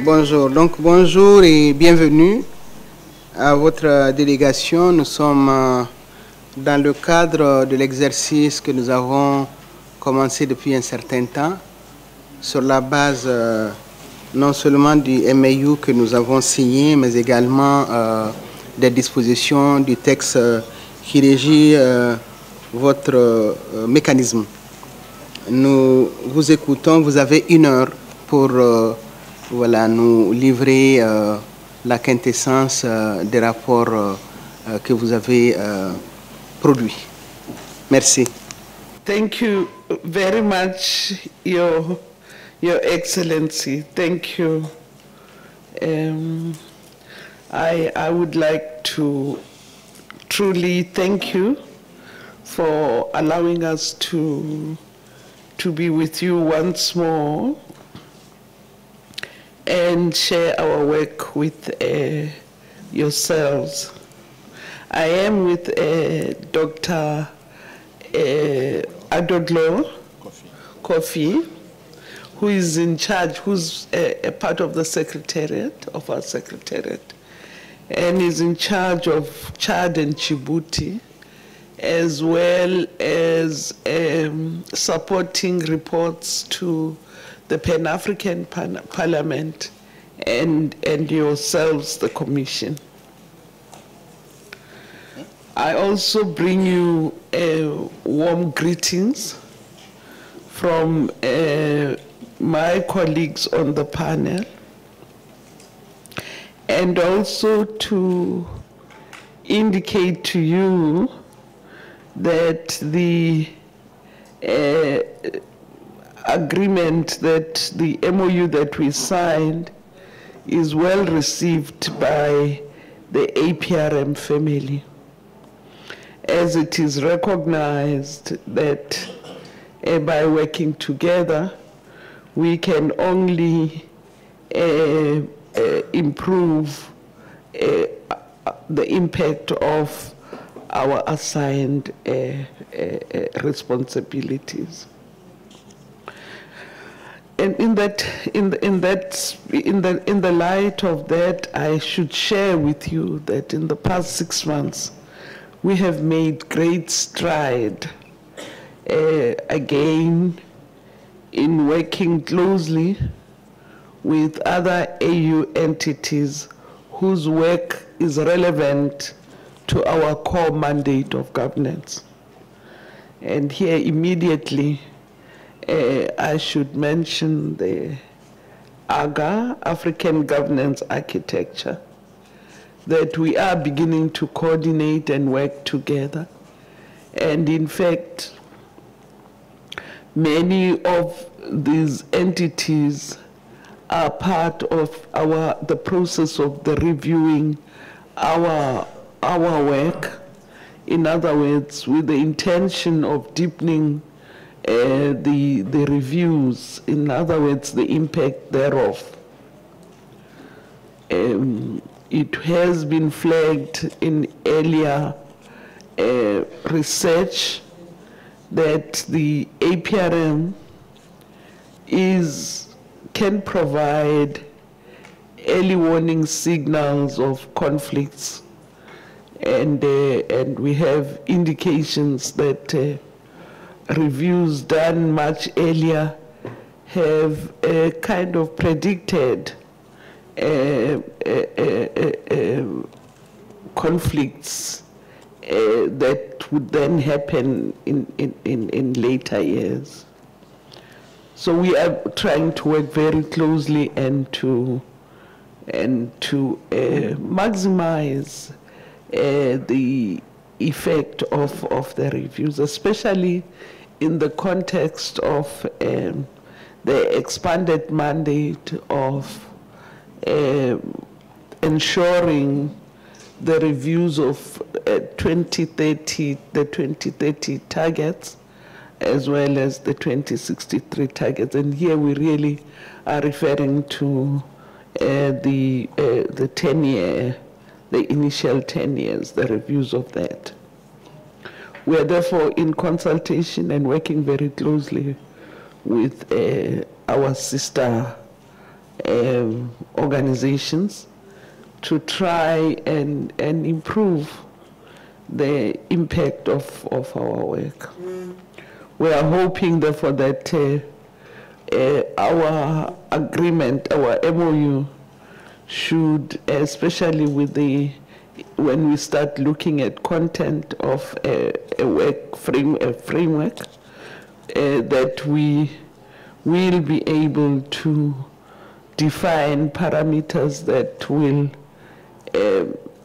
Bonjour. Donc, bonjour et bienvenue à votre délégation. Nous sommes dans le cadre de l'exercice que nous avons commencé depuis un certain temps sur la base non seulement du MAU que nous avons signé, mais également des dispositions du texte qui régit votre mécanisme. Nous vous écoutons, vous avez 1 heure pour voilà, nous livrer la quintessence des rapports que vous avez produits. Merci. Thank you very much, Your Excellency. Thank you. I would like to truly thank you for allowing us to be with you once more and share our work with yourselves. I am with Dr. Adodlo Kofi, who is in charge, who's a part of the secretariat, of our secretariat, and is in charge of Chad and Djibouti, as well as supporting reports to the Pan-African Parliament and yourselves, the Commission. I also bring you warm greetings from my colleagues on the panel, and also to indicate to you that the agreement, that the MOU that we signed is well received by the APRM family, as it is recognized that by working together we can only improve the impact of our assigned responsibilities. And in the light of that, I should share with you that in the past 6 months, we have made great stride again in working closely with other AU entities whose work is relevant to our core mandate of governance. And here immediately, I should mention the AGA, African Governance Architecture, that we are beginning to coordinate and work together. And in fact, many of these entities are part of the process of the reviewing our work. In other words, with the intention of deepening the reviews, in other words, the impact thereof. It has been flagged in earlier research that the APRM can provide early warning signals of conflicts, and we have indications that reviews done much earlier have kind of predicted conflicts that would then happen in later years. So we are trying to work very closely and to maximize the effect of the reviews, especially in the context of the expanded mandate of ensuring the reviews of 2030, the 2030 targets, as well as the 2063 targets. And here we really are referring to the 10-year, the initial 10 years, the reviews of that. We are therefore in consultation and working very closely with our sister organizations to try and improve the impact of our work. We are hoping, therefore, that our agreement, our MOU, should, especially with when we start looking at content of a framework, that we will be able to define parameters that will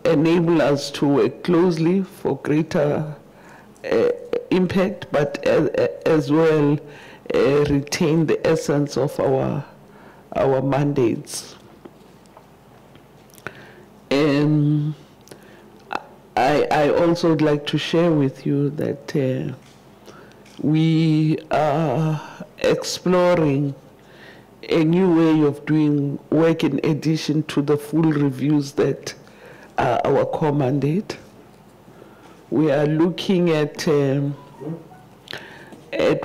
enable us to work closely for greater impact, but as well retain the essence of our mandates. I also would like to share with you that we are exploring a new way of doing work in addition to the full reviews that are our core mandate. We are looking at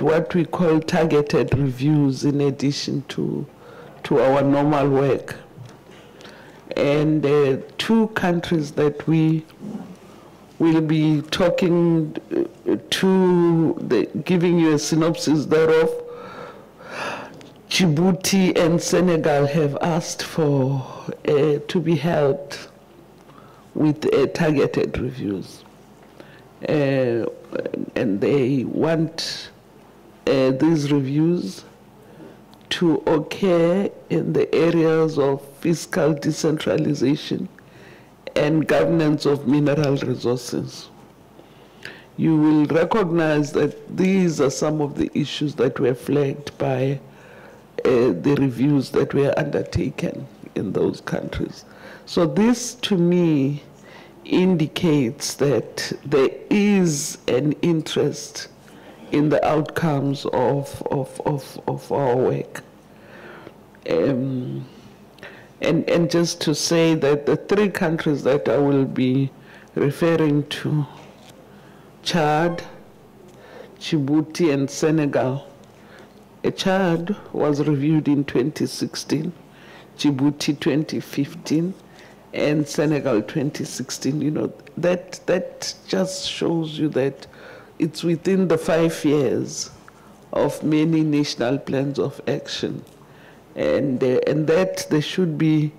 what we call targeted reviews in addition to our normal work. And two countries that we will be talking to, giving you a synopsis thereof, Djibouti and Senegal, have asked for to be helped with targeted reviews. And they want these reviews to occur in the areas of fiscal decentralization and governance of mineral resources. You will recognize that these are some of the issues that were flagged by the reviews that were undertaken in those countries. So this, to me, indicates that there is an interest in the outcomes of our work. And just to say that the three countries that I will be referring to, Chad, Djibouti, and Senegal. Chad was reviewed in 2016, Djibouti 2015, and Senegal 2016. You know, that just shows you that it's within the 5 years of many national plans of action. And that there should be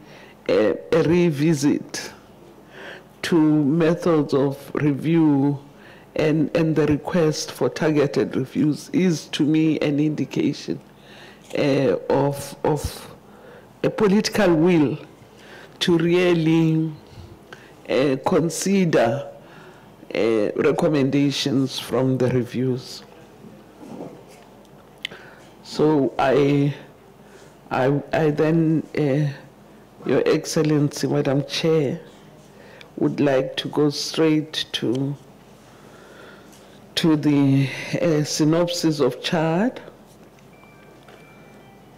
a revisit to methods of review, and the request for targeted reviews is, to me, an indication of a political will to really consider recommendations from the reviews. So I then, Your Excellency, Madam Chair, would like to go straight to the synopsis of Chad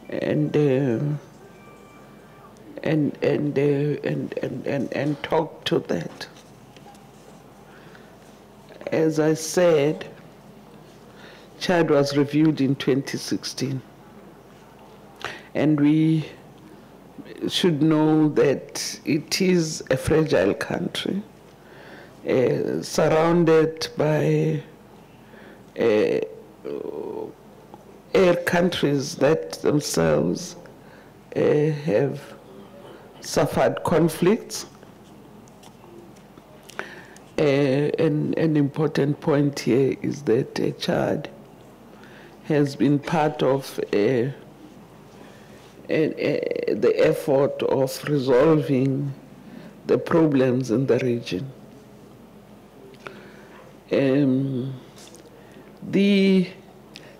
and talk to that. As I said, Chad was reviewed in 2016. And we should know that it is a fragile country, surrounded by air countries that themselves have suffered conflicts. An important point here is that Chad has been part of the effort of resolving the problems in the region. The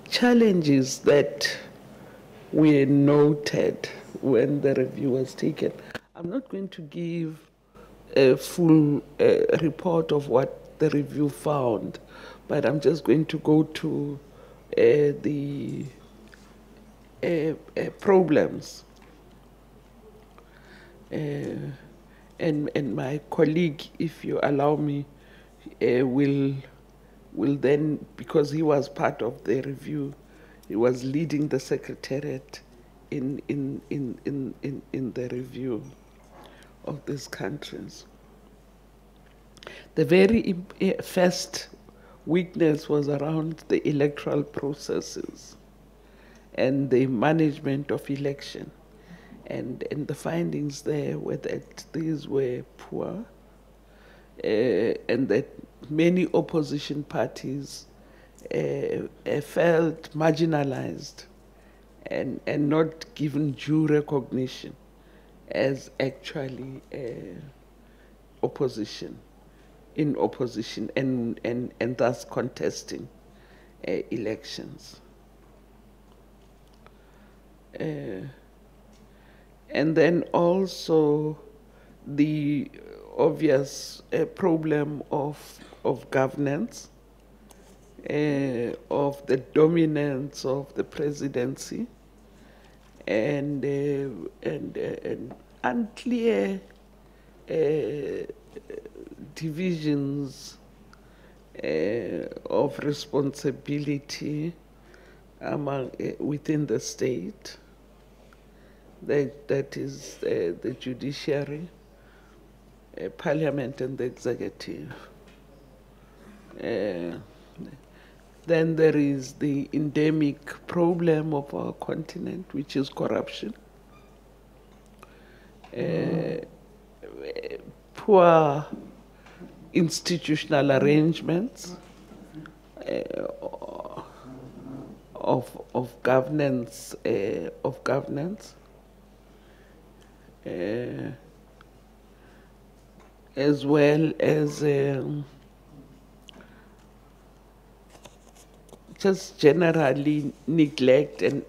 challenges that were noted when the review was taken, I'm not going to give a full report of what the review found, but I'm just going to go to the problems. And my colleague, if you allow me, will then, because he was part of the review, he was leading the secretariat in the review of these countries. The very first weakness was around the electoral processes and the management of election. And the findings there were that these were poor, and that many opposition parties felt marginalized and not given due recognition as actually opposition, in opposition, and thus contesting elections. And then also the obvious problem of governance, of the dominance of the presidency, and unclear divisions of responsibility among within the state. That is the judiciary, parliament, and the executive. Then there is the endemic problem of our continent, which is corruption. Poor institutional arrangements of governance, as well as just generally neglect and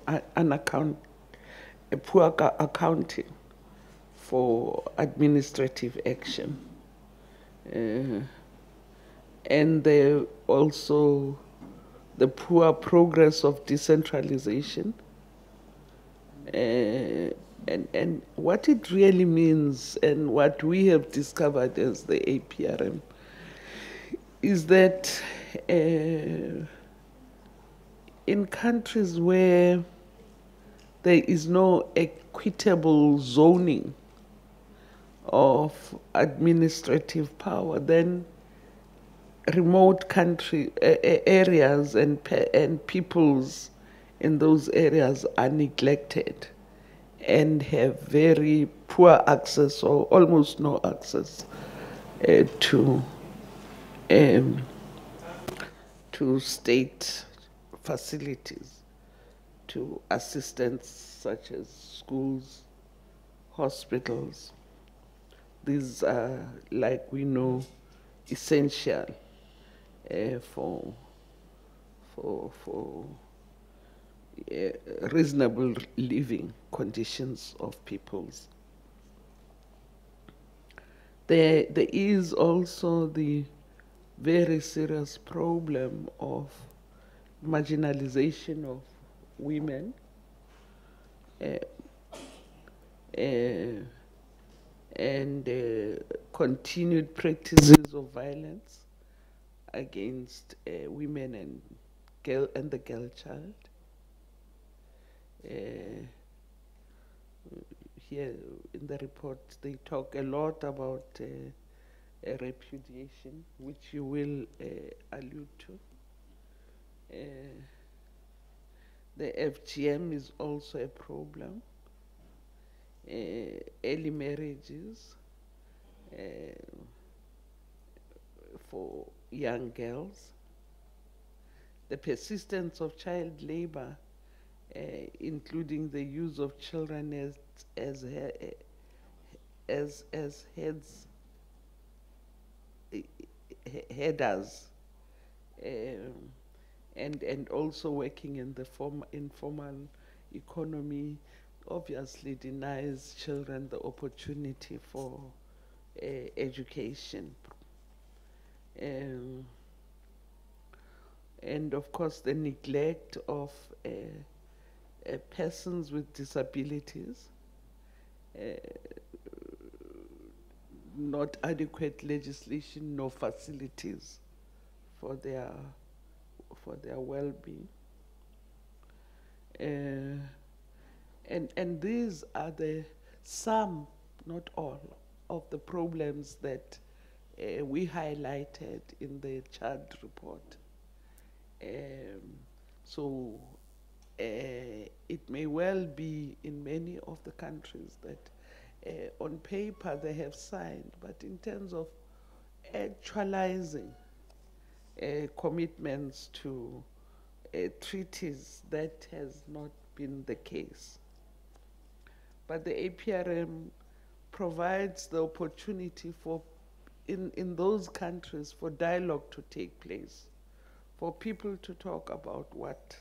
poor accounting for administrative action. And also the poor progress of decentralization. And what it really means, and what we have discovered as the APRM, is that in countries where there is no equitable zoning of administrative power, then remote country areas and peoples in those areas are neglected and have very poor access or almost no access to state facilities, to assistance such as schools, hospitals. These are, like we know, essential for reasonable living conditions of peoples. There is also the very serious problem of marginalization of women, and continued practices of violence against women and the girl child. Here in the report, they talk a lot about repudiation, which you will allude to. The FGM is also a problem. Early marriages for young girls. The persistence of child labor, including the use of children as headers, and also working in the informal economy, obviously denies children the opportunity for education. And of course, the neglect of persons with disabilities, not adequate legislation nor facilities for their well-being. And these are some, not all, of the problems that we highlighted in the CHAD report. So it may well be in many of the countries that on paper they have signed, but in terms of actualizing commitments to treaties, that has not been the case. But the APRM provides the opportunity for, in those countries, for dialogue to take place, for people to talk about what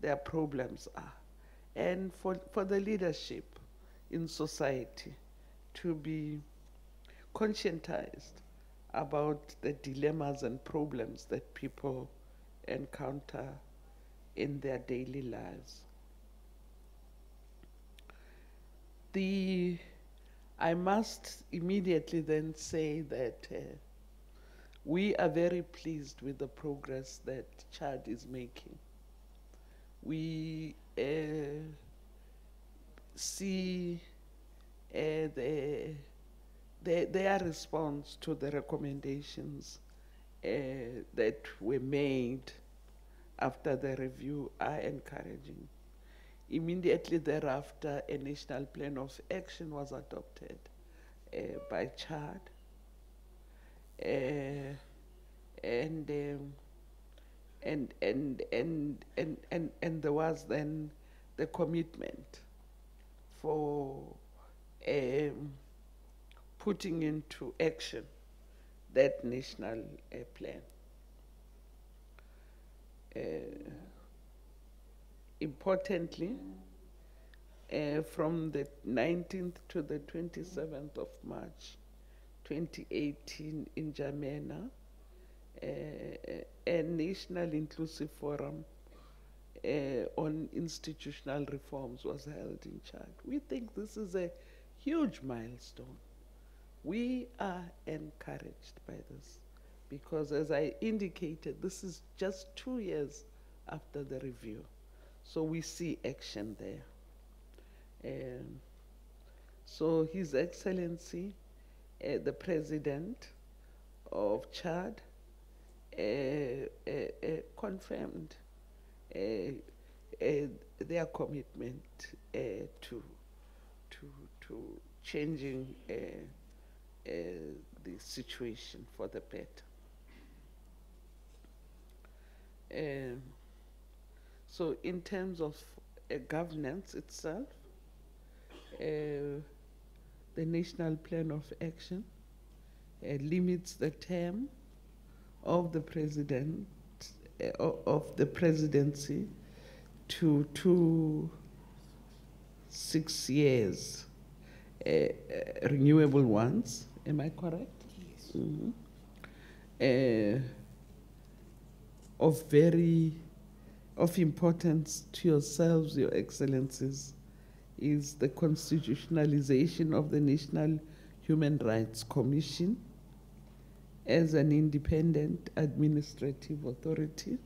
their problems are, and for the leadership in society to be conscientized about the dilemmas and problems that people encounter in their daily lives. I must immediately then say that we are very pleased with the progress that CHAD is making. We see their response to the recommendations that were made after the review are encouraging. Immediately thereafter, a national plan of action was adopted by CHAD, and there was then the commitment for putting into action that national plan. Importantly, from the 19th to the 27th of March 2018 in Jamena, a national inclusive forum on institutional reforms was held in Chad. We think this is a huge milestone. We are encouraged by this because, as I indicated, this is just 2 years after the review. So we see action there. So His Excellency, the President of Chad, confirmed their commitment to changing the situation for the better. So in terms of governance itself, the National Plan of Action limits the term of the president of the presidency to 6 years, renewable ones. Am I correct? Yes. Mm-hmm. Of importance to yourselves, Your Excellencies, is the constitutionalization of the National Human Rights Commission as an independent administrative authority,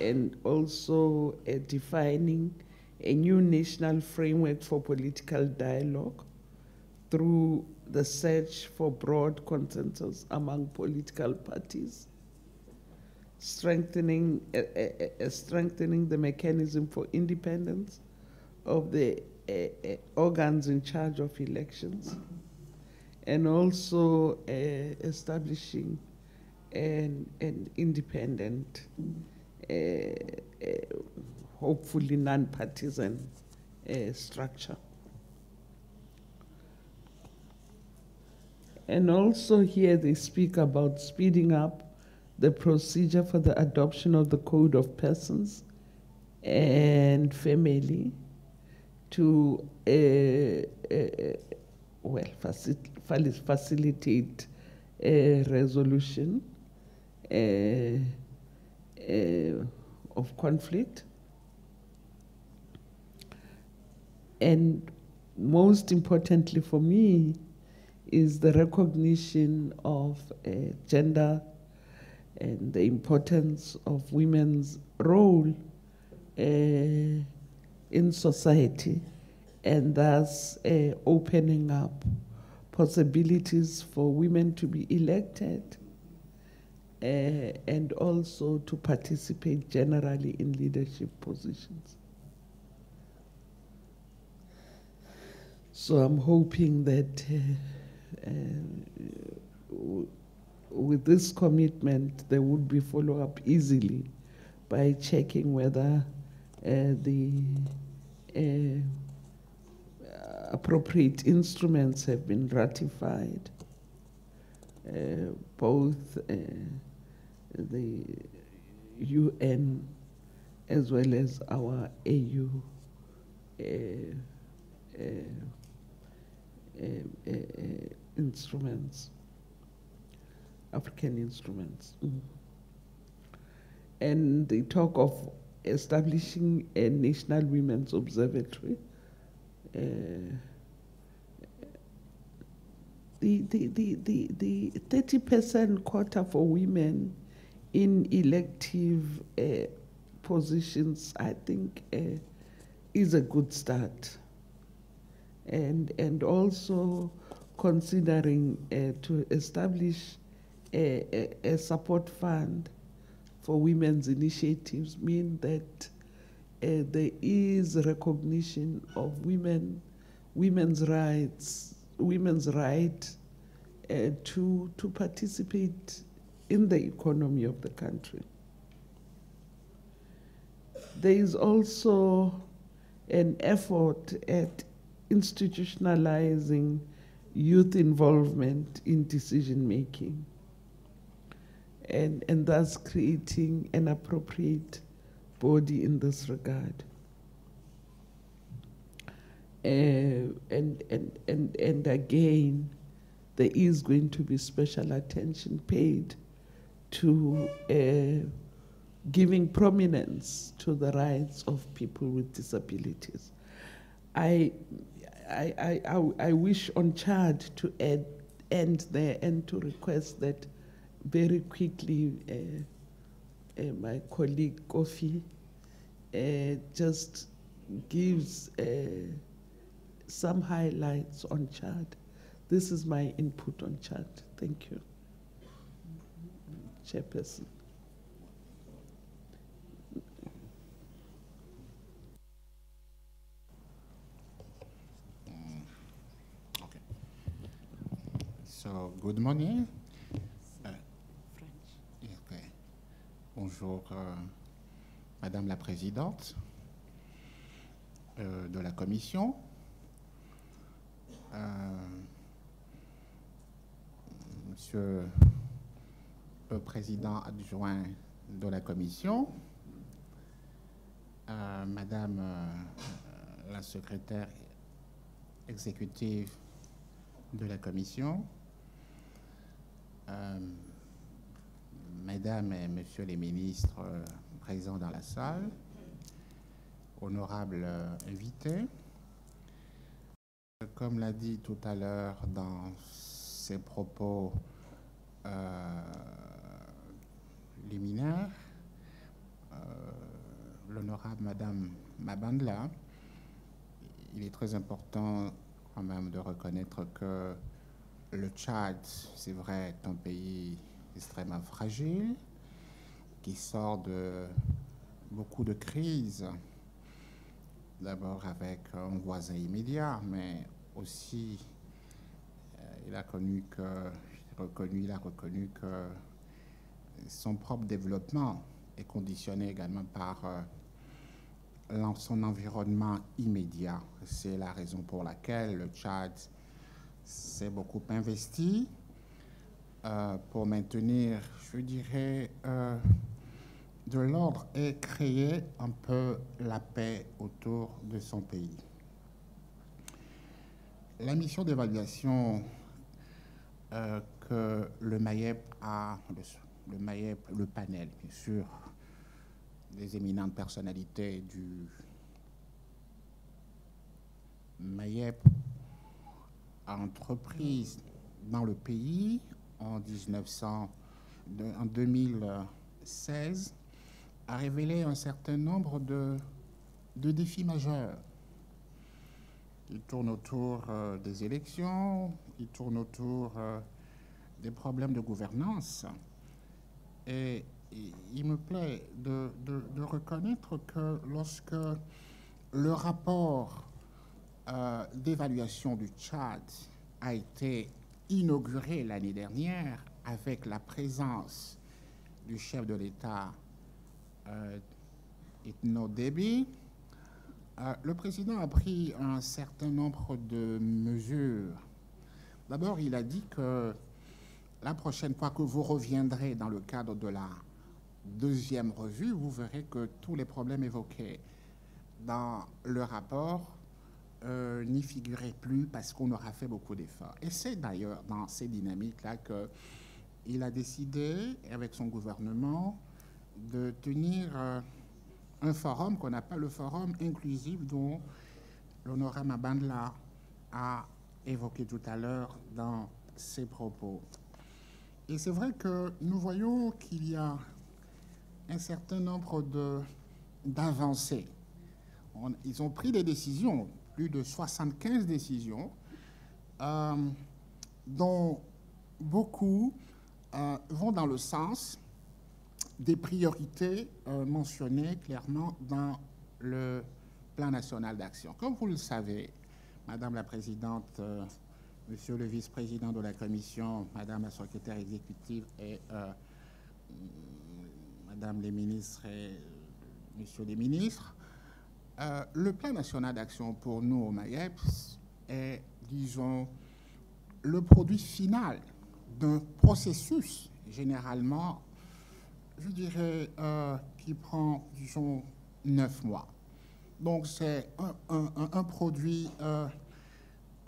and also defining a new national framework for political dialogue through the search for broad consensus among political parties, strengthening the mechanism for independence of the organs in charge of elections, and also establishing an independent, hopefully non-partisan structure. And also here they speak about speeding up the procedure for the adoption of the Code of Persons and Family to facilitate a resolution of conflict. And most importantly for me is the recognition of gender and the importance of women's role in society, and thus opening up possibilities for women to be elected and also to participate generally in leadership positions. So I'm hoping that with this commitment, there would be follow-up easily by checking whether the appropriate instruments have been ratified, both the UN as well as our AU instruments, African instruments. And they talk of establishing a National Women's Observatory. The 30% quota for women in elective positions, I think, is a good start. And also considering to establish a support fund for women's initiatives mean that there is recognition of women's rights, women's right to participate in the economy of the country. There is also an effort at institutionalizing youth involvement in decision making, and thus creating an appropriate body in this regard. And again, there is going to be special attention paid to giving prominence to the rights of people with disabilities. I wish on Chad to end there and to request that very quickly my colleague Kofi just gives some highlights on Chad. This is my input on Chad. Thank you. Chairperson. Okay. So, good morning. Okay. Bonjour, Madame la Présidente de la Commission. Monsieur le Président adjoint de la Commission, Madame la Secrétaire exécutive de la Commission, Mesdames et Messieurs les ministres présents dans la salle, honorables invités, comme l'a dit tout à l'heure dans ses propos liminaires, l'honorable Madame Mabandla, il est très important quand même de reconnaître que le Tchad, c'est vrai, est un pays extrêmement fragile, qui sort de beaucoup de crises, d'abord avec un voisin immédiat, mais aussi il a reconnu que son propre développement est conditionné également par son environnement immédiat. C'est la raison pour laquelle le Tchad s'est beaucoup investi pour maintenir, je dirais, de l'ordre et créer un peu la paix autour de son pays. La mission d'évaluation que le MAIEP a, le panel, bien sûr, des éminentes personnalités du MAIEP a entreprise dans le pays en 2016 a révélé un certain nombre de défis majeurs. Il tourne autour des élections, il tourne autour des problèmes de gouvernance. Et il me plaît de reconnaître que lorsque le rapport d'évaluation du Tchad a été inauguré l'année dernière avec la présence du chef de l'État Itno Déby, le président a pris un certain nombre de mesures. D'abord, il a dit que la prochaine fois que vous reviendrez dans le cadre de la deuxième revue, vous verrez que tous les problèmes évoqués dans le rapport n'y figuraient plus parce qu'on aura fait beaucoup d'efforts. Et c'est d'ailleurs dans ces dynamiques-là qu'il a décidé, avec son gouvernement, de tenir un forum qu'on appelle le forum inclusif dont l'honorable Mabandla a évoqué tout à l'heure dans ses propos. Et c'est vrai que nous voyons qu'il y a un certain nombre d'avancées. Ils ont pris des décisions, plus de 75 décisions, dont beaucoup vont dans le sens des priorités mentionnées clairement dans le plan national d'action. Comme vous le savez, Madame la Présidente, Monsieur le Vice-président de la Commission, Madame la Secrétaire exécutive et Madame les ministres et Messieurs les ministres, le plan national d'action pour nous au MAIEP est, disons, le produit final d'un processus généralement, je dirais, qui prend, disons, 9 mois. Donc c'est un produit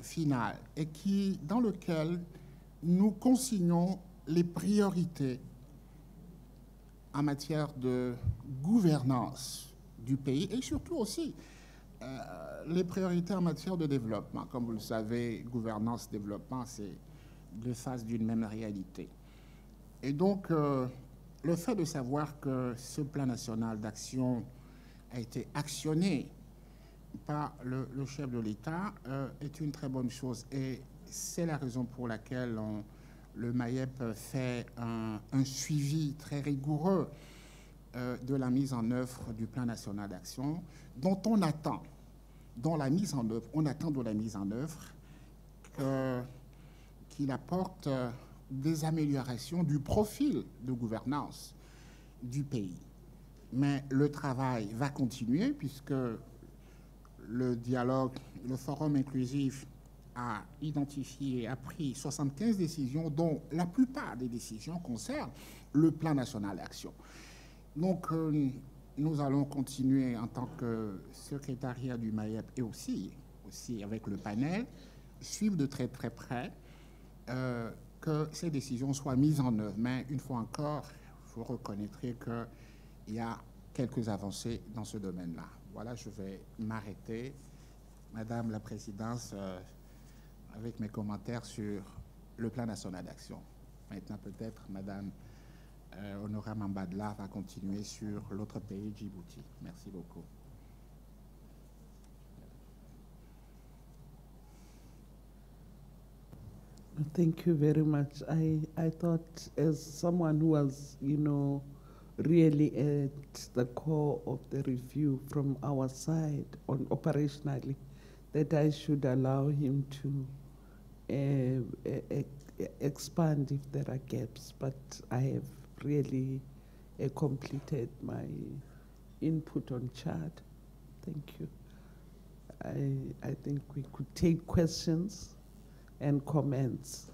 final et dans lequel nous consignons les priorités en matière de gouvernance du pays et surtout aussi les priorités en matière de développement. Comme vous le savez, gouvernance, développement, c'est deux faces d'une même réalité. Et donc, le fait de savoir que ce plan national d'action a été actionné par le chef de l'État est une très bonne chose. Et c'est la raison pour laquelle le MAIEP fait un suivi très rigoureux de la mise en œuvre du plan national d'action, dont on attend, on attend de la mise en œuvre qu'il apporte des améliorations du profil de gouvernance du pays. Mais le travail va continuer puisque le dialogue, le forum inclusif a identifié, a pris 75 décisions, dont la plupart des décisions concernent le plan national d'action. Donc, nous allons continuer en tant que secrétariat du MAIEP et aussi avec le panel, suivre de très très près que ces décisions soient mises en œuvre. Mais une fois encore, vous reconnaîtrez qu'il y a quelques avancées dans ce domaine-là. Voilà, je vais m'arrêter, Madame la Présidente, avec mes commentaires sur le plan national d'action. Maintenant, peut-être, Madame Honorable Mambadla va continuer sur l'autre pays, Djibouti. Merci beaucoup. Thank you very much. I thought, as someone who was, really at the core of the review from our side on operationally, that I should allow him to expand if there are gaps, but I have really completed my input on Chad. Thank you. I think we could take questions and comments.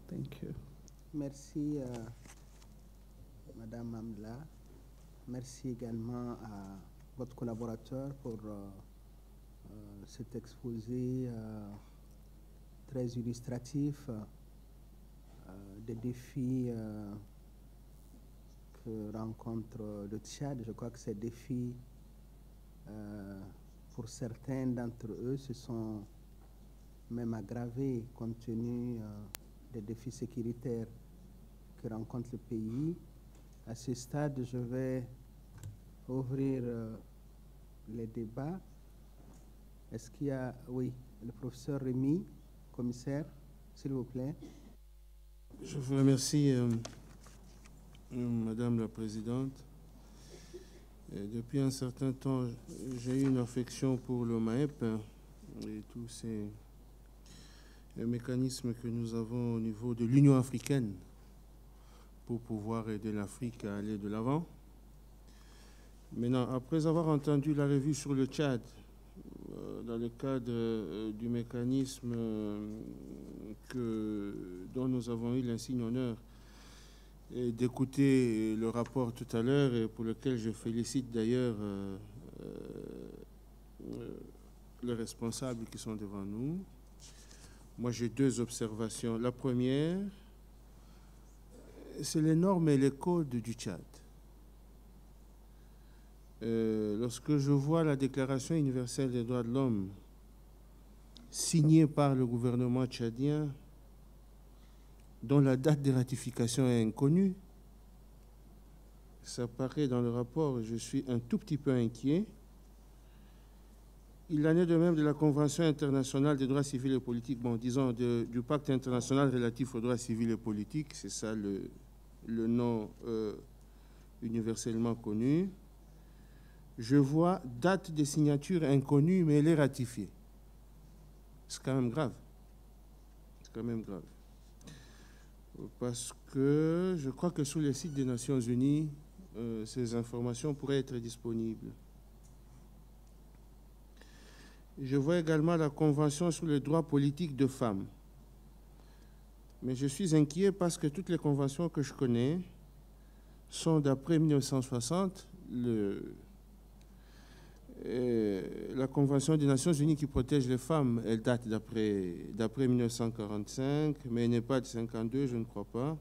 Thank you. Merci, Madame Mamla. Merci également à votre collaborateur pour cet exposé très illustratif des défis que rencontre le Tchad. Je crois que ces défis, pour certains d'entre eux, se sont même aggravés compte tenu des défis sécuritaires que rencontre le pays. À ce stade, je vais ouvrir les débats. Est-ce qu'il y a, oui, le professeur Rémy, commissaire, s'il vous plaît. Je vous remercie, Madame la Présidente. Depuis un certain temps, j'ai eu une affection pour le MAEP et tous ces mécanismes que nous avons au niveau de l'Union africaine pour pouvoir aider l'Afrique à aller de l'avant. Maintenant, après avoir entendu la revue sur le Tchad, dans le cadre du mécanisme dont nous avons eu l'insigne honneur d'écouter le rapport tout à l'heure et pour lequel je félicite d'ailleurs les responsables qui sont devant nous. Moi, j'ai deux observations. La première, c'est les normes et les codes du Tchad. Lorsque je vois la Déclaration universelle des droits de l'homme signée par le gouvernement tchadien, dont la date de ratification est inconnue, ça paraît dans le rapport, je suis un tout petit peu inquiet. Il en est de même de la Convention internationale des droits civils et politiques, bon, disons du pacte international relatif aux droits civils et politiques, c'est ça le nom universellement connu. Je vois date de signature inconnue, mais elle est ratifiée. C'est quand même grave. C'est quand même grave. Parce que je crois que sur les sites des Nations Unies, ces informations pourraient être disponibles. Je vois également la Convention sur les droits politiques de femmes. Mais je suis inquiet parce que toutes les conventions que je connais sont d'après 1960. La Convention des Nations Unies qui protège les femmes, elle date d'après 1945, mais elle n'est pas de 52, je ne crois pas.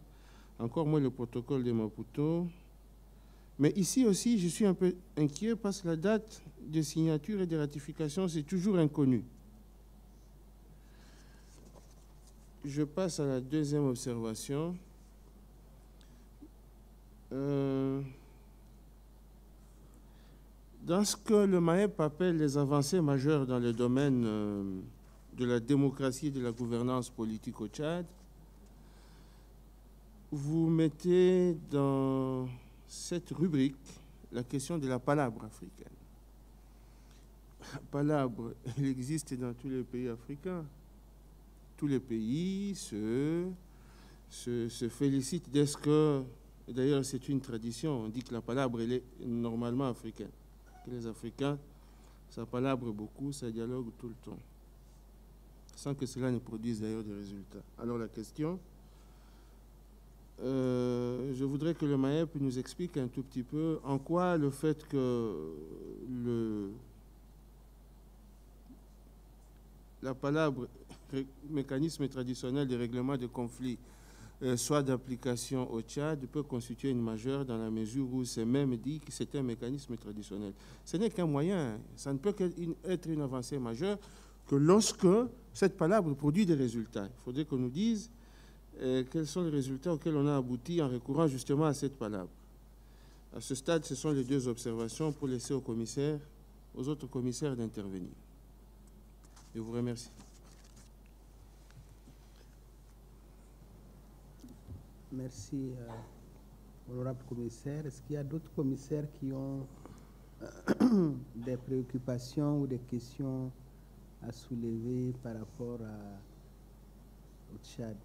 Encore moins le protocole de Maputo. Mais ici aussi, je suis un peu inquiet parce que la date de signature et de ratification, c'est toujours inconnu. Je passe à la deuxième observation. Dans ce que le MAEP appelle les avancées majeures dans le domaine de la démocratie et de la gouvernance politique au Tchad, vous mettez dans cette rubrique la question de la palabre africaine. La palabre, elle existe dans tous les pays africains. Tous les pays se félicitent de ce que, d'ailleurs c'est une tradition, on dit que la palabre elle est normalement africaine. Que les Africains, ça palabre beaucoup, ça dialogue tout le temps, sans que cela ne produise d'ailleurs des résultats. Alors la question, je voudrais que le MAEP nous explique un tout petit peu en quoi le fait que la palabre mécanisme traditionnel de règlement de conflits soit d'application au Tchad peut constituer une majeure dans la mesure où c'est même dit que c'est un mécanisme traditionnel. Ce n'est qu'un moyen, ça ne peut qu'être une avancée majeure que lorsque cette palabre produit des résultats. Il faudrait qu'on nous dise quels sont les résultats auxquels on a abouti en recourant justement à cette palabre. À ce stade, ce sont les deux observations pour laisser aux autres commissaires d'intervenir. Je vous remercie. Merci, honorable commissaire. Est-ce qu'il y a d'autres commissaires qui ont des préoccupations ou des questions à soulever par rapport au Tchad?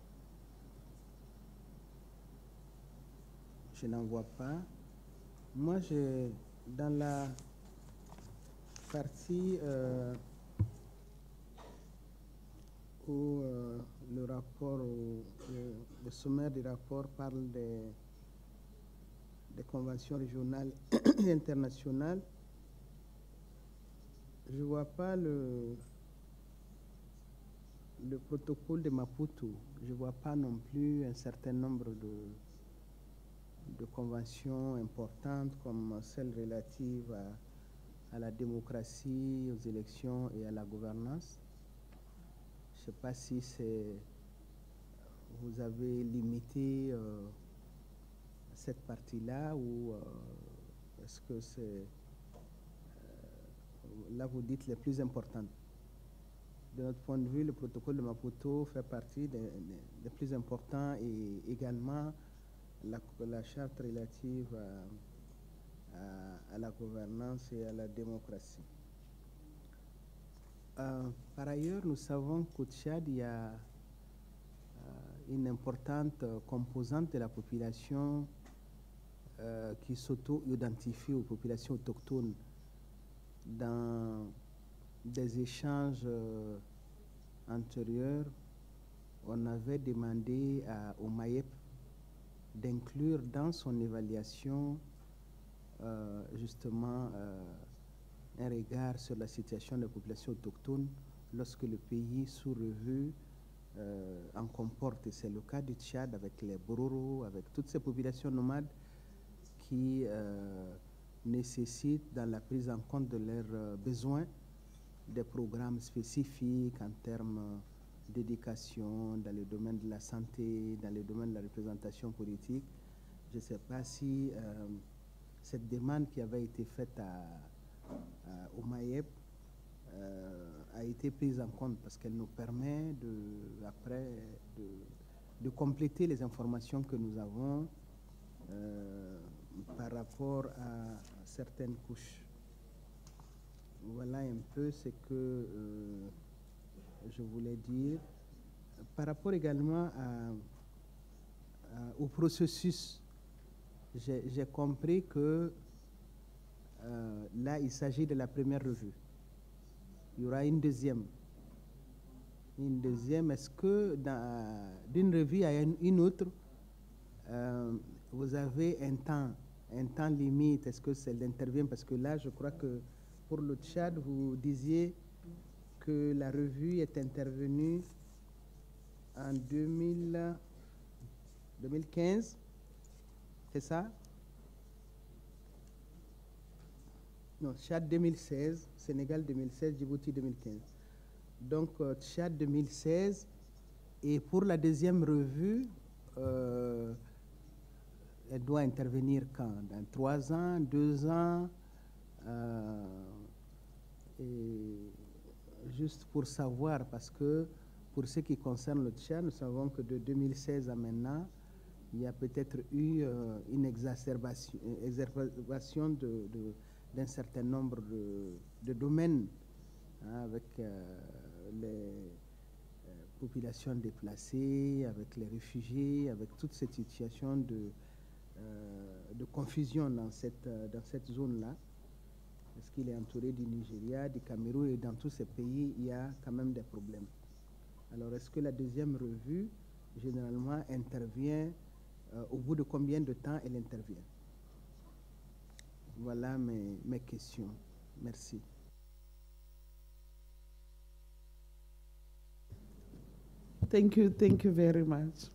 Je n'en vois pas. Moi, dans la partie où le rapport, le sommaire du rapport parle des conventions régionales et internationales, je ne vois pas le protocole de Maputo. Je ne vois pas non plus un certain nombre de conventions importantes comme celle relative à la démocratie, aux élections et à la gouvernance. Je ne sais pas si vous avez limité cette partie-là ou est-ce que c'est, là vous dites les plus importantes. De notre point de vue, le protocole de Maputo fait partie des plus importants et également la charte relative à la gouvernance et à la démocratie. Par ailleurs, nous savons qu'au Tchad, il y a une importante composante de la population qui s'auto-identifie aux populations autochtones. Dans des échanges antérieurs, on avait demandé au MAEP d'inclure dans son évaluation justement un regard sur la situation des populations autochtones lorsque le pays sous revue en comporte. Et c'est le cas du Tchad avec les Bororo, avec toutes ces populations nomades qui nécessitent, dans la prise en compte de leurs besoins, des programmes spécifiques en termes d'éducation, dans le domaine de la santé, dans le domaine de la représentation politique. Je ne sais pas si cette demande qui avait été faite au MAEP a été prise en compte, parce qu'elle nous permet de compléter les informations que nous avons par rapport à certaines couches. Voilà un peu ce que je voulais dire. Par rapport également au processus, j'ai compris que là, il s'agit de la première revue. Il y aura une deuxième. Une deuxième, est-ce que d'une revue à une autre, vous avez un temps limite? Est-ce que c'est l'intervient? Parce que là, je crois que pour le Tchad, vous disiez que la revue est intervenue en 2015, c'est ça? Non, Tchad 2016, Sénégal 2016, Djibouti 2015. Donc, Tchad 2016. Et pour la deuxième revue, elle doit intervenir quand? Dans 3 ans, 2 ans? Et juste pour savoir, parce que pour ce qui concerne le Tchad, nous savons que de 2016 à maintenant, il y a peut-être eu une exacerbation d'un certain nombre de domaines, hein, avec les populations déplacées, avec les réfugiés, avec toute cette situation de confusion dans cette zone-là. Parce qu'il est entouré du Nigeria, du Cameroun, et dans tous ces pays, il y a quand même des problèmes. Alors, est-ce que la deuxième revue, généralement, intervient au bout de combien de temps elle intervient? Voilà mes questions. Merci. Thank you very much.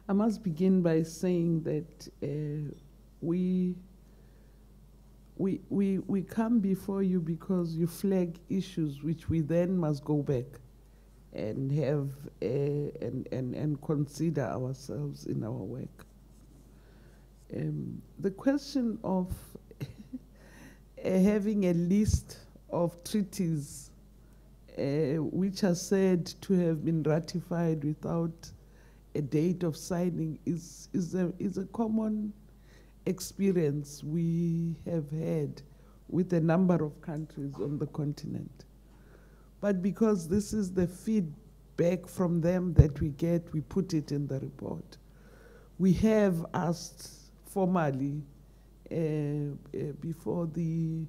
I must begin by saying that we come before you because you flag issues which we then must go back and have and consider ourselves in our work. The question of having a list of treaties which are said to have been ratified without a date of signing is a common experience we have had with a number of countries on the continent. But because this is the feedback from them that we get, we put it in the report. We have asked formally before the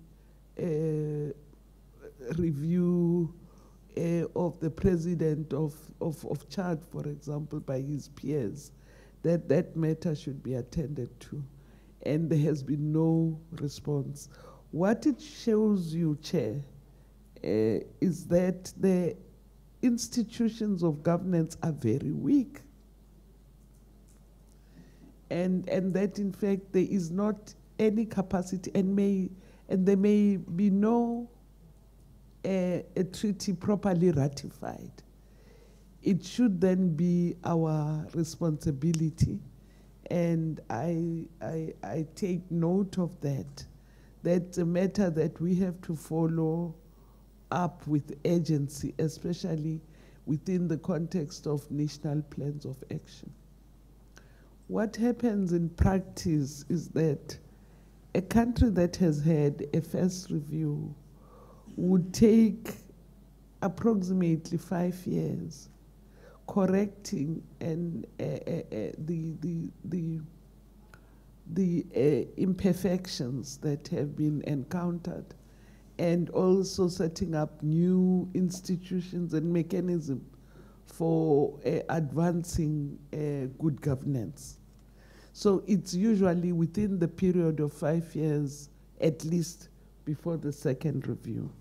review of the president of Chad, for example, by his peers, that matter should be attended to. And there has been no response. What it shows you, Chair, is that the institutions of governance are very weak. And that, in fact, there is not any capacity and there may be no a treaty properly ratified. It should then be our responsibility And I take note of that. That's a matter that we have to follow up with urgency, especially within the context of national plans of action. What happens in practice is that a country that has had a first review would take approximately 5 years correcting and the imperfections that have been encountered, and also setting up new institutions and mechanisms for advancing good governance. So it's usually within the period of 5 years, at least, before the second review.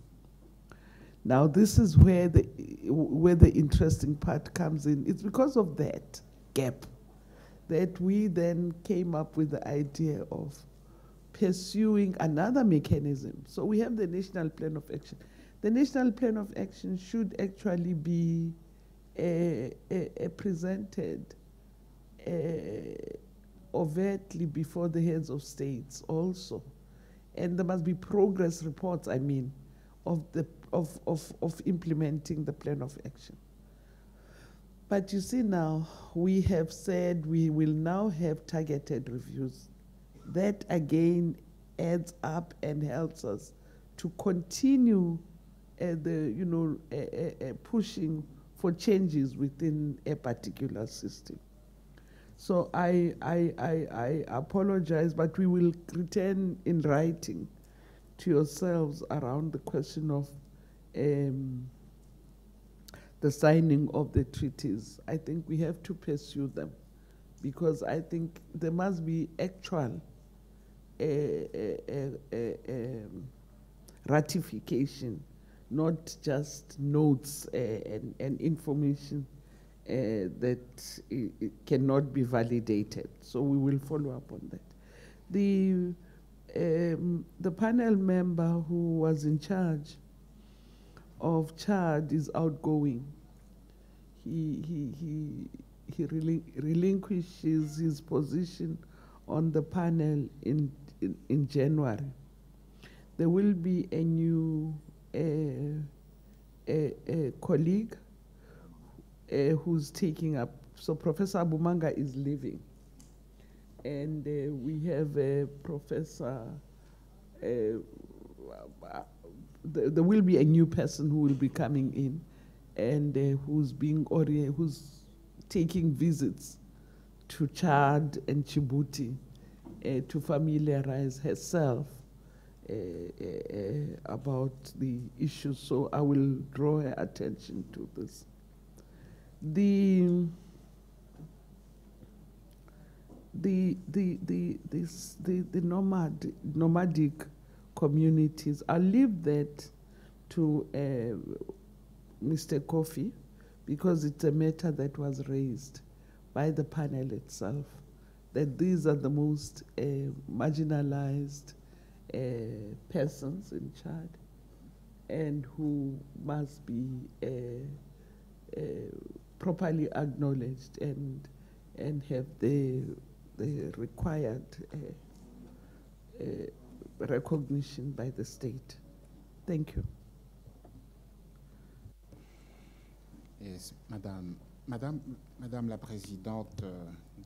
Now, this is where the interesting part comes in. It's because of that gap that we then came up with the idea of pursuing another mechanism. So we have the National Plan of Action. The National Plan of Action should actually be presented overtly before the heads of states also. And there must be progress reports, I mean, of implementing the plan of action. But you see now, we have said we will now have targeted reviews. That again adds up and helps us to continue pushing for changes within a particular system. So I apologize, but we will return in writing to yourselves around the question of the signing of the treaties. I think we have to pursue them, because I think there must be actual ratification, not just notes and information that it cannot be validated. So we will follow up on that. The panel member who was in charge of Chad is outgoing. He relinquishes his position on the panel in January. There will be a new colleague who's taking up. So Professor Abumanga is leaving, and we have a professor. There will be a new person who will be coming in, and who's taking visits to Chad and Djibouti to familiarize herself about the issues. So I will draw her attention to this. The nomadic communities, I'll leave that to Mr. Kofi, because it's a matter that was raised by the panel itself, that these are the most marginalized persons in Chad, and who must be properly acknowledged and have the required recognition by the state. Thank you. Yes, Madame la Présidente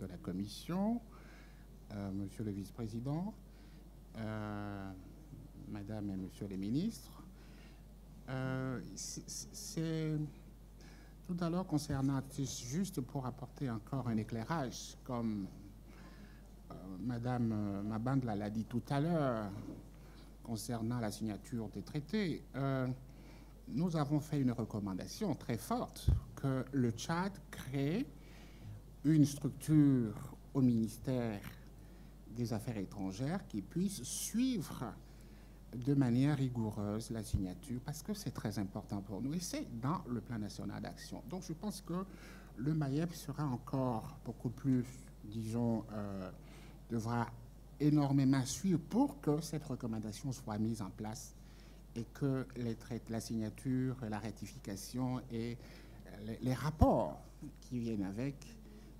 de la Commission, Monsieur le Vice-président, Madame et Monsieur les ministres, c'est tout à l'heure concernant, juste pour apporter encore un éclairage, comme Madame Mabandla l'a dit tout à l'heure, concernant la signature des traités, nous avons fait une recommandation très forte que le Tchad crée une structure au ministère des Affaires étrangères qui puisse suivre de manière rigoureuse la signature, parce que c'est très important pour nous et c'est dans le plan national d'action. Donc je pense que le MAEP sera encore beaucoup plus, disons, devra énormément suivre pour que cette recommandation soit mise en place et que la signature, la ratification et les rapports qui viennent avec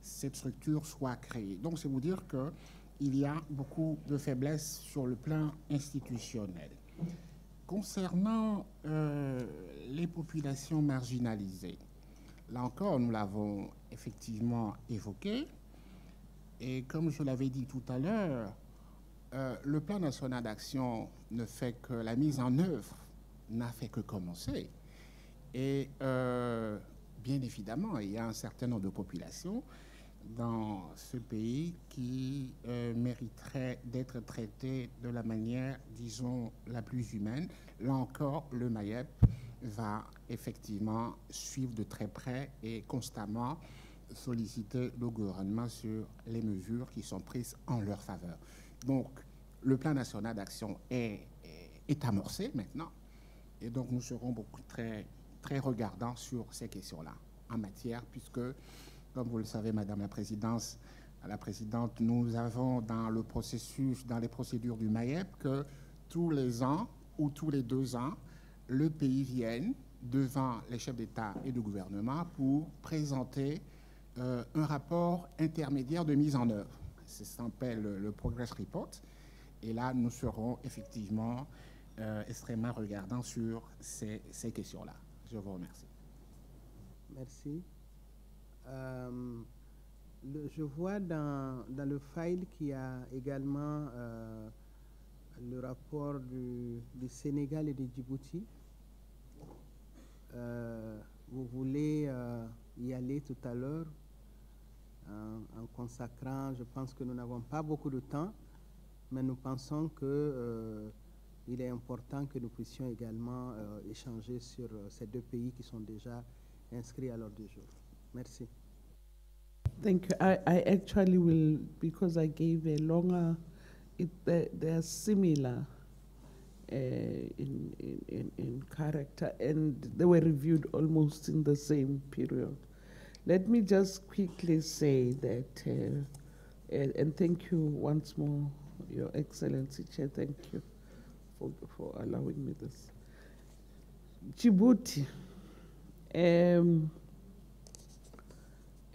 cette structure soit créée. Donc, c'est vous dire qu'il y a beaucoup de faiblesses sur le plan institutionnel. Concernant les populations marginalisées, là encore, nous l'avons effectivement évoqué, et comme je l'avais dit tout à l'heure, le plan national d'action ne fait que la mise en œuvre, n'a fait que commencer. Et bien évidemment, il y a un certain nombre de populations dans ce pays qui mériteraient d'être traitées de la manière, disons, la plus humaine. Là encore, le MAIEP va effectivement suivre de très près et constamment solliciter le gouvernement sur les mesures qui sont prises en leur faveur. Donc, le plan national d'action est amorcé maintenant, et donc nous serons beaucoup très regardants sur ces questions-là en matière, puisque, comme vous le savez, Madame la Présidente, nous avons dans le processus, dans les procédures du MAIEP, que tous les ans ou tous les 2 ans, le pays vienne devant les chefs d'État et de gouvernement pour présenter un rapport intermédiaire de mise en œuvre. Ça s'appelle le Progress Report. Et là, nous serons effectivement extrêmement regardants sur ces questions-là. Je vous remercie. Merci. Je vois dans le file qu'il y a également le rapport du Sénégal et de Djibouti. Vous voulez y aller tout à l'heure en consacrant, je pense que nous n'avons pas beaucoup de temps, mais nous pensons qu'il est important que nous puissions également échanger sur ces 2 pays qui sont déjà inscrits à l'ordre du jour. Merci. Thank you. I actually will, because I gave a longer, they are similar in character, and they were reviewed almost in the same period. Let me just quickly say that, and thank you once more, Your Excellency Chair, thank you for allowing me this. Djibouti,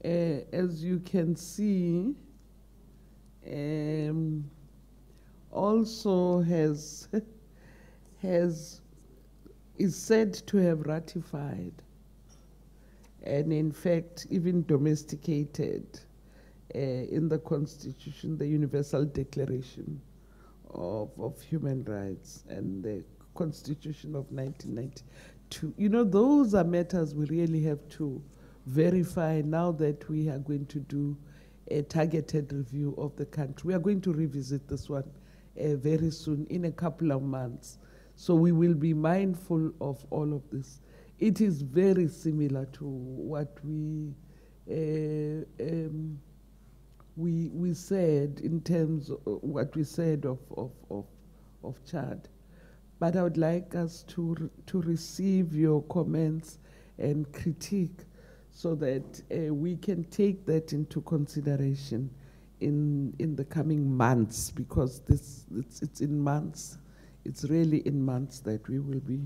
as you can see, also is said to have ratified and in fact even domesticated in the Constitution the Universal Declaration of Human Rights and the Constitution of 1992. You know, those are matters we really have to verify now that we are going to do a targeted review of the country. We are going to revisit this one very soon, in a couple of months. So we will be mindful of all of this. It is very similar to what we said in terms of what we said of Chad. But I would like us to receive your comments and critique so that we can take that into consideration in the coming months, because it's in months. It's really in months that we will be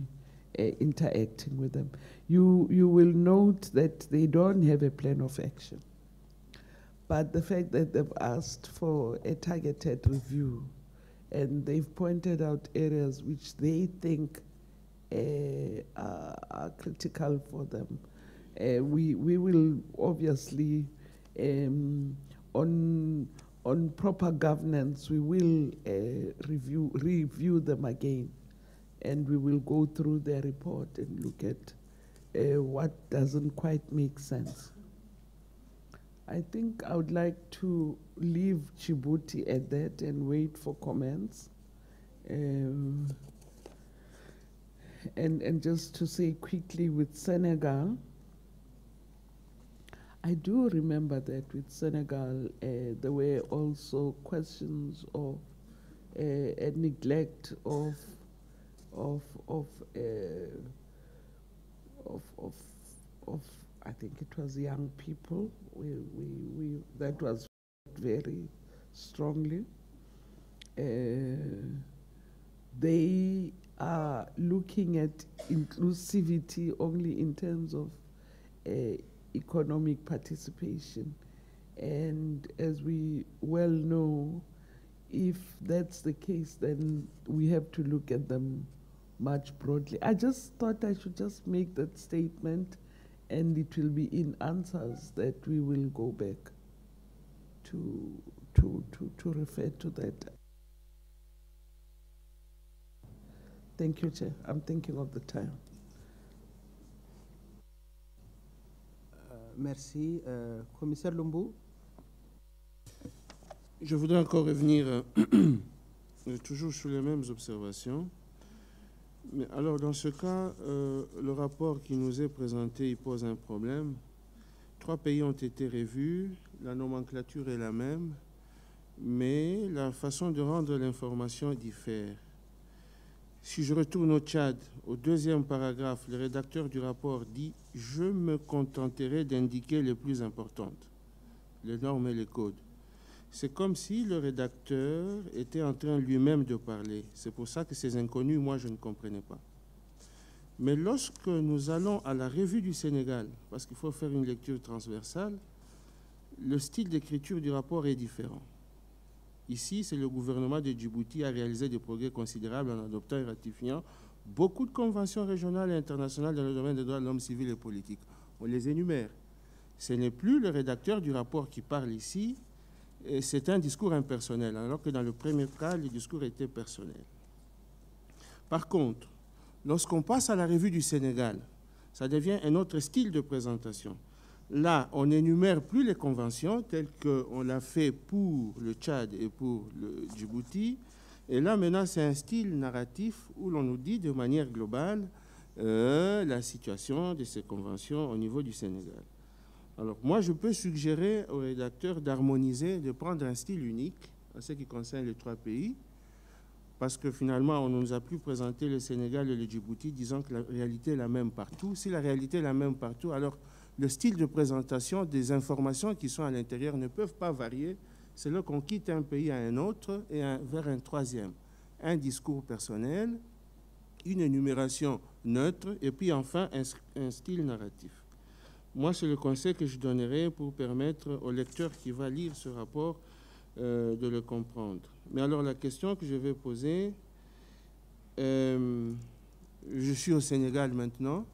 interacting with them. You will note that they don't have a plan of action. But the fact that they've asked for a targeted review and they've pointed out areas which they think are critical for them, we will obviously, on proper governance, we will review them again, and we will go through their report and look at what doesn't quite make sense. I think I would like to leave Djibouti at that and wait for comments. And just to say quickly with Senegal, I do remember that with Senegal, there were also questions of a neglect of I think it was young people. That was very strongly. They are looking at inclusivity only in terms of economic participation And as we well know, if that's the case, then we have to look at them much broadly. I just thought I should just make that statement, and it will be in answers that we will go back to refer to that. Thank you, Chair. I'm thinking of the time. Merci. Commissaire Lumbu. Je voudrais encore revenir toujours sur les mêmes observations. Mais alors, dans ce cas, le rapport qui nous est présenté, il pose un problème. 3 pays ont été revus, la nomenclature est la même, mais la façon de rendre l'information diffère. Si je retourne au Tchad, au 2e paragraphe, le rédacteur du rapport dit « Je me contenterai d'indiquer les plus importantes, les normes et les codes ». C'est comme si le rédacteur était en train lui-même de parler. C'est pour ça que ces inconnus, moi, je ne comprenais pas. Mais lorsque nous allons à la revue du Sénégal, parce qu'il faut faire une lecture transversale, le style d'écriture du rapport est différent. Ici, c'est le gouvernement de Djibouti qui a réalisé des progrès considérables en adoptant et ratifiant beaucoup de conventions régionales et internationales dans le domaine des droits de l'homme civil et politique. On les énumère. Ce n'est plus le rédacteur du rapport qui parle ici, c'est un discours impersonnel, alors que dans le premier cas, le discours était personnel. Par contre, lorsqu'on passe à la revue du Sénégal, ça devient un autre style de présentation. Là, on n'énumère plus les conventions telles qu'on l'a fait pour le Tchad et pour le Djibouti. Et là, maintenant, c'est un style narratif où l'on nous dit de manière globale la situation de ces conventions au niveau du Sénégal. Alors, moi, je peux suggérer au rédacteur d'harmoniser, de prendre un style unique en ce qui concerne les 3 pays, parce que finalement, on ne nous a plus présenté le Sénégal et le Djibouti disant que la réalité est la même partout. Si la réalité est la même partout, alors le style de présentation des informations qui sont à l'intérieur ne peuvent pas varier. C'est là qu'on quitte un pays à un autre et vers un 3e. Un discours personnel, une énumération neutre et puis enfin un style narratif. Moi, c'est le conseil que je donnerais pour permettre au lecteur qui va lire ce rapport de le comprendre. Mais alors la question que je vais poser, je suis au Sénégal maintenant.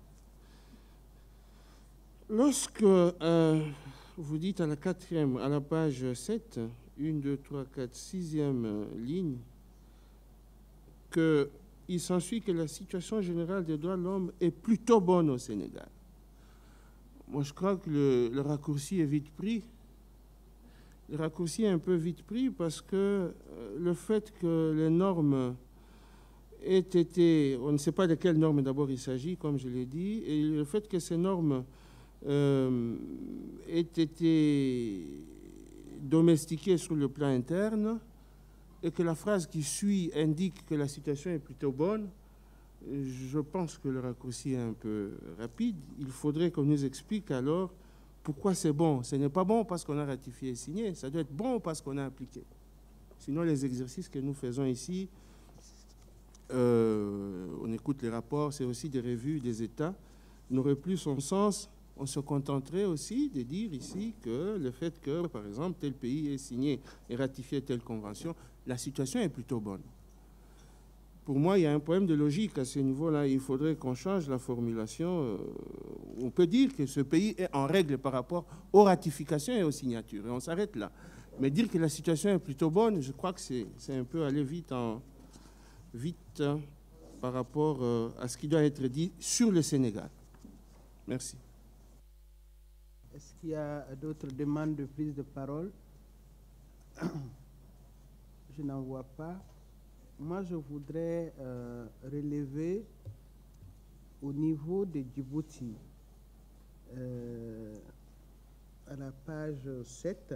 Lorsque vous dites à la 4e, à la page 7, 1, 2, 3, 4, 6e ligne, qu'il s'ensuit que la situation générale des droits de l'homme est plutôt bonne au Sénégal. Moi, je crois que le raccourci est vite pris. Le raccourci est un peu vite pris parce que le fait que les normes aient été... On ne sait pas de quelles normes d'abord il s'agit, comme je l'ai dit, et le fait que ces normes aient été domestiquées sur le plan interne et que la phrase qui suit indique que la situation est plutôt bonne, je pense que le raccourci est un peu rapide. Il faudrait qu'on nous explique alors pourquoi c'est bon. Ce n'est pas bon parce qu'on a ratifié et signé, ça doit être bon parce qu'on a appliqué. Sinon, les exercices que nous faisons ici, on écoute les rapports, c'est aussi des revues des États, n'aurait plus son sens. On se contenterait aussi de dire ici que le fait que, par exemple, tel pays ait signé et ratifié telle convention, la situation est plutôt bonne. Pour moi, il y a un problème de logique à ce niveau-là. Il faudrait qu'on change la formulation. On peut dire que ce pays est en règle par rapport aux ratifications et aux signatures. Et on s'arrête là. Mais dire que la situation est plutôt bonne, je crois que c'est un peu aller vite par rapport à ce qui doit être dit sur le Sénégal. Merci. Est-ce qu'il y a d'autres demandes de prise de parole? Je n'en vois pas. Moi, je voudrais relever au niveau de Djibouti, à la page 7,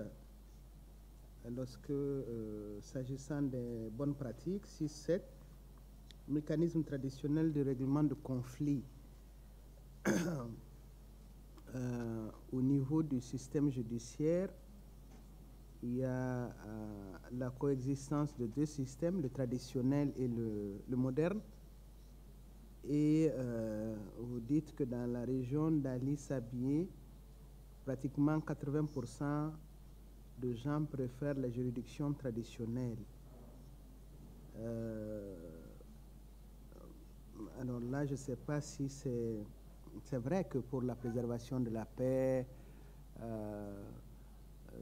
lorsque, s'agissant des bonnes pratiques, 6-7, mécanisme traditionnel de règlement de conflits. Au niveau du système judiciaire, il y a la coexistence de 2 systèmes, le traditionnel et le moderne. Et vous dites que dans la région d'Ali Sabié, pratiquement 80% de gens préfèrent les juridictions traditionnelles. Alors là, je ne sais pas si c'est vrai que pour la préservation de la paix,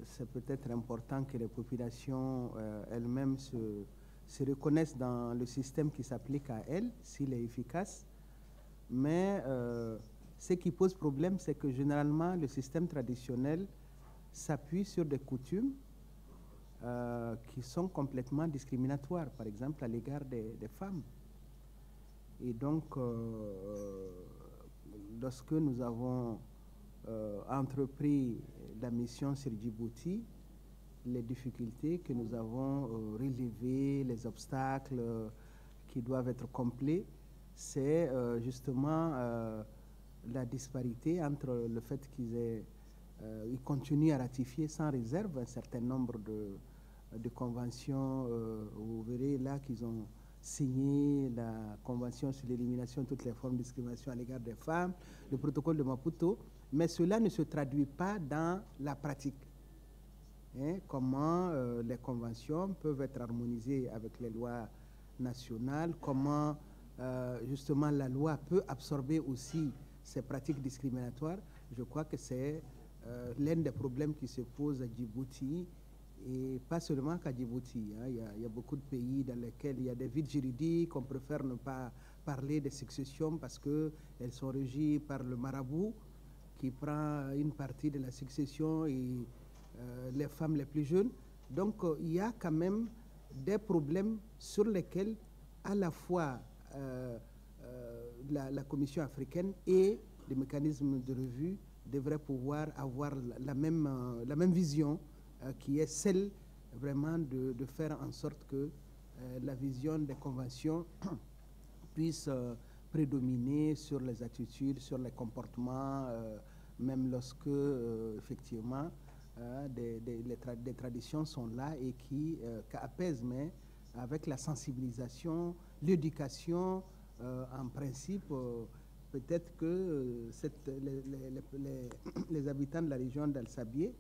c'est peut-être important que les populations elles-mêmes se reconnaissent dans le système qui s'applique à elles, s'il est efficace. Mais ce qui pose problème, c'est que généralement, le système traditionnel s'appuie sur des coutumes qui sont complètement discriminatoires, par exemple à l'égard des femmes. Et donc, lorsque nous avons entrepris la mission sur Djibouti, les difficultés que nous avons relevées, les obstacles qui doivent être complets, c'est justement la disparité entre le fait qu'ils continuent à ratifier sans réserve un certain nombre de conventions. Vous verrez là qu'ils ont signé la convention sur l'élimination de toutes les formes de discrimination à l'égard des femmes, le protocole de Maputo, mais cela ne se traduit pas dans la pratique. Comment les conventions peuvent être harmonisées avec les lois nationales, comment justement la loi peut absorber aussi ces pratiques discriminatoires. Je crois que c'est l'un des problèmes qui se posent à Djibouti, et pas seulement qu'à Djibouti. Il y a beaucoup de pays dans lesquels il y a des vides juridiques, on préfère ne pas parler des successions parce qu'elles sont régies par le marabout qui prend une partie de la succession et les femmes les plus jeunes. Donc il y a quand même des problèmes sur lesquels à la fois la Commission africaine et les mécanismes de revue devraient pouvoir avoir la même vision qui est celle vraiment de faire en sorte que la vision des conventions puisse prédominer sur les attitudes, sur les comportements, même lorsque effectivement des traditions sont là et qui apaisent, mais avec la sensibilisation, l'éducation, en principe, peut-être que les habitants de la région d'Al-Sabieh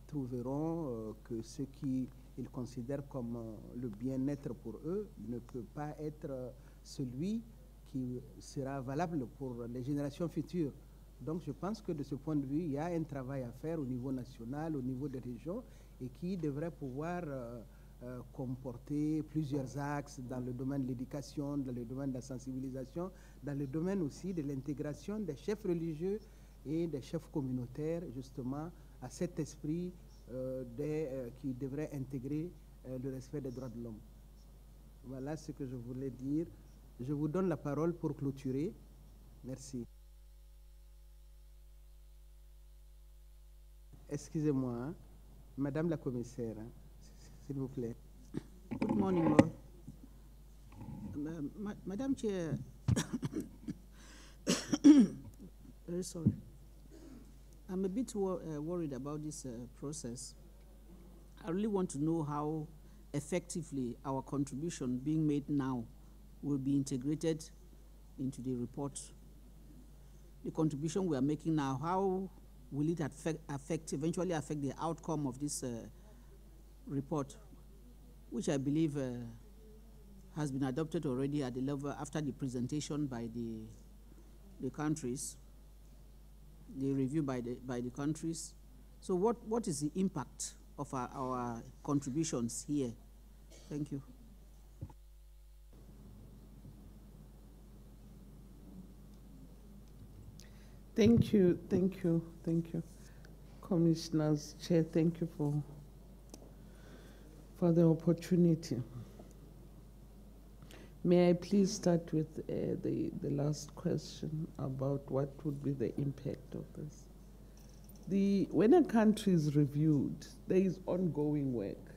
trouveront que ce qu'ils considèrent comme le bien-être pour eux ne peut pas être celui qui sera valable pour les générations futures. Donc je pense que de ce point de vue, il y a un travail à faire au niveau national, au niveau des régions, et qui devrait pouvoir comporter plusieurs axes dans le domaine de l'éducation, dans le domaine de la sensibilisation, dans le domaine aussi de l'intégration des chefs religieux et des chefs communautaires, justement, à cet esprit qui devrait intégrer le respect des droits de l'homme. Voilà ce que je voulais dire. Je vous donne la parole pour clôturer. Merci. Excusez-moi, hein. Madame la commissaire, hein, s'il vous plaît. Good morning, all. Madam Chair, very sorry. I'm a bit worried about this process. I really want to know how effectively our contribution being made now will be integrated into the report. The contribution we are making now, how will it eventually affect the outcome of this report, which I believe has been adopted already at the level after the presentation by the countries, the review by the countries. So what is the impact of our contributions here? Thank you. Thank you, thank you, thank you. Commissioners, Chair, thank you for the opportunity. May I please start with the last question about what would be the impact of this? When a country is reviewed, there is ongoing work.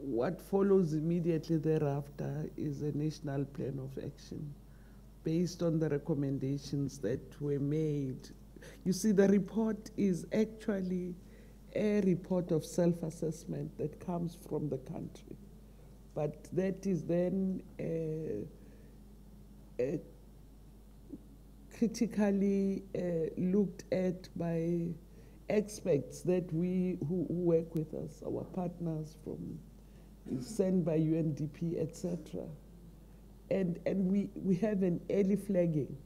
What follows immediately thereafter is a national plan of action based on the recommendations that were made. You see, the report is actually a report of self-assessment that comes from the country, but that is then critically looked at by experts that who work with us, our partners from sent by UNDP, etc. And we have an early flagging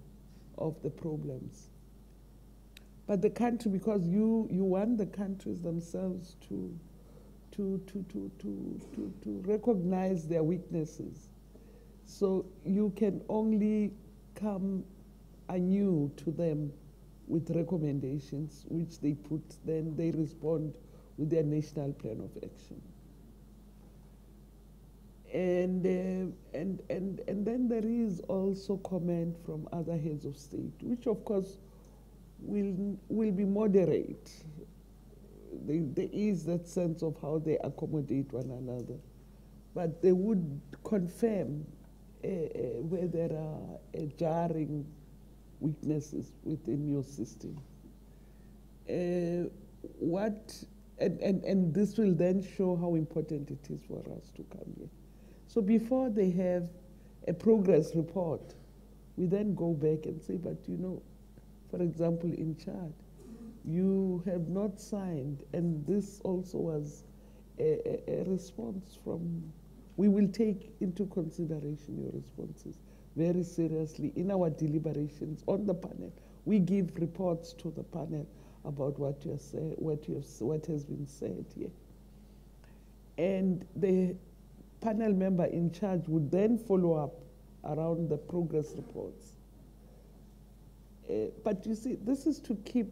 of the problems. But the country, because you want the countries themselves to recognize their weaknesses. So you can only come anew to them with recommendations, which they put, then they respond with their national plan of action. And then there is also comment from other heads of state, which of course will be moderate. There is that sense of how they accommodate one another, but they would confirm where there are jarring weaknesses within your system. And this will then show how important it is for us to come here. So before they have a progress report, we then go back and say, but you know, for example, in Chad, you have not signed, and this also was a response from, we will take into consideration your responses very seriously in our deliberations on the panel. We give reports to the panel about what you say, what has been said here. And the panel member in charge would then follow up around the progress reports. But you see, this is to keep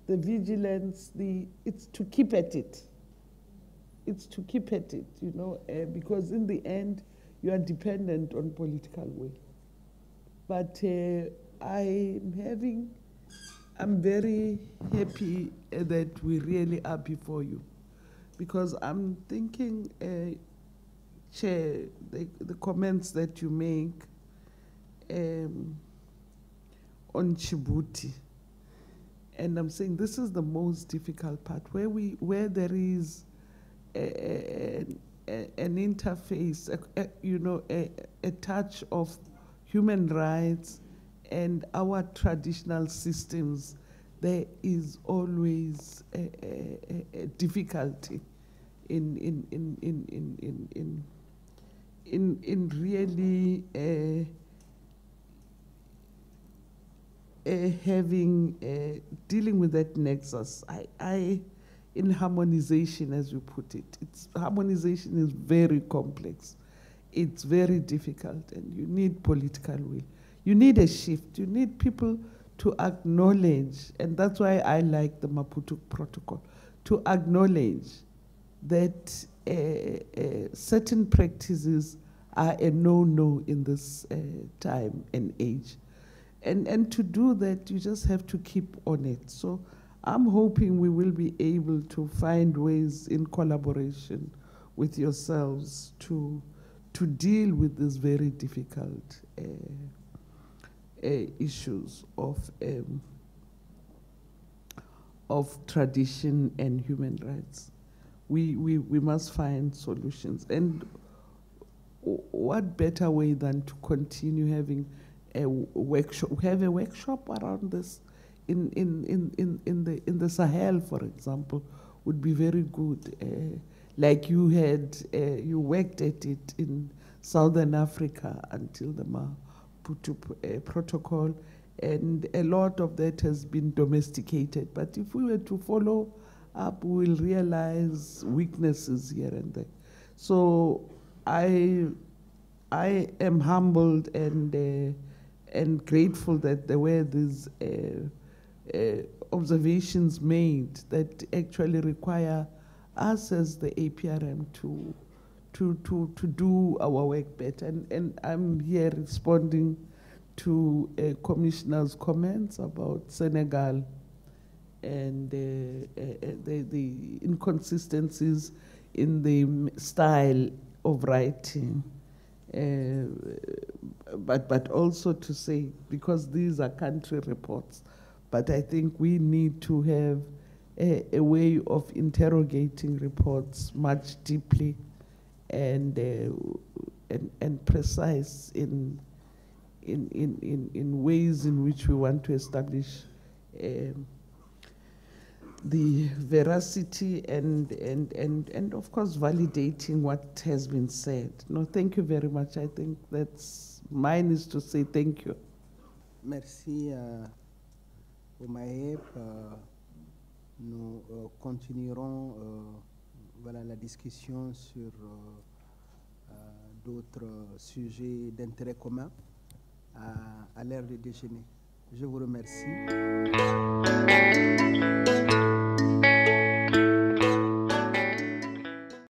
the vigilance, it's to keep at it. It's to keep at it, you know, because in the end, you are dependent on political will. But I'm very happy that we really are before you, because I'm thinking, Chair, the comments that you make on Djibouti, and I'm saying this is the most difficult part, where there is an interface, a touch of human rights and our traditional systems. There is always a difficulty in really dealing with that nexus. In harmonization, as you put it, harmonization is very complex. It's very difficult, and you need political will. You need a shift. You need people to acknowledge, and that's why I like the Maputo Protocol, to acknowledge that certain practices are a no-no in this time and age. And to do that, you just have to keep on it. So I'm hoping we will be able to find ways in collaboration with yourselves to deal with these very difficult issues of tradition and human rights. We must find solutions. And what better way than to continue having a workshop? We have a workshop around this in the Sahel, for example, would be very good. Like you had, you worked at it in Southern Africa until the Maputo Protocol, and a lot of that has been domesticated. But if we were to follow up, we will realize weaknesses here and there. So I am humbled and grateful that there were these observations made that actually require us as the APRM to do our work better. And I'm here responding to Commissioner's comments about Senegal and the inconsistencies in the style of writing. But also to say, because these are country reports, but I think we need to have a way of interrogating reports much deeply and precise in ways in which we want to establish the veracity and of course validating what has been said. No, thank you very much. I think that's mine is to say thank you. Merci au MAEP. Nous continuerons voilà, la discussion sur d'autres sujets d'intérêt commun à l'heure de déjeuner. Je vous remercie.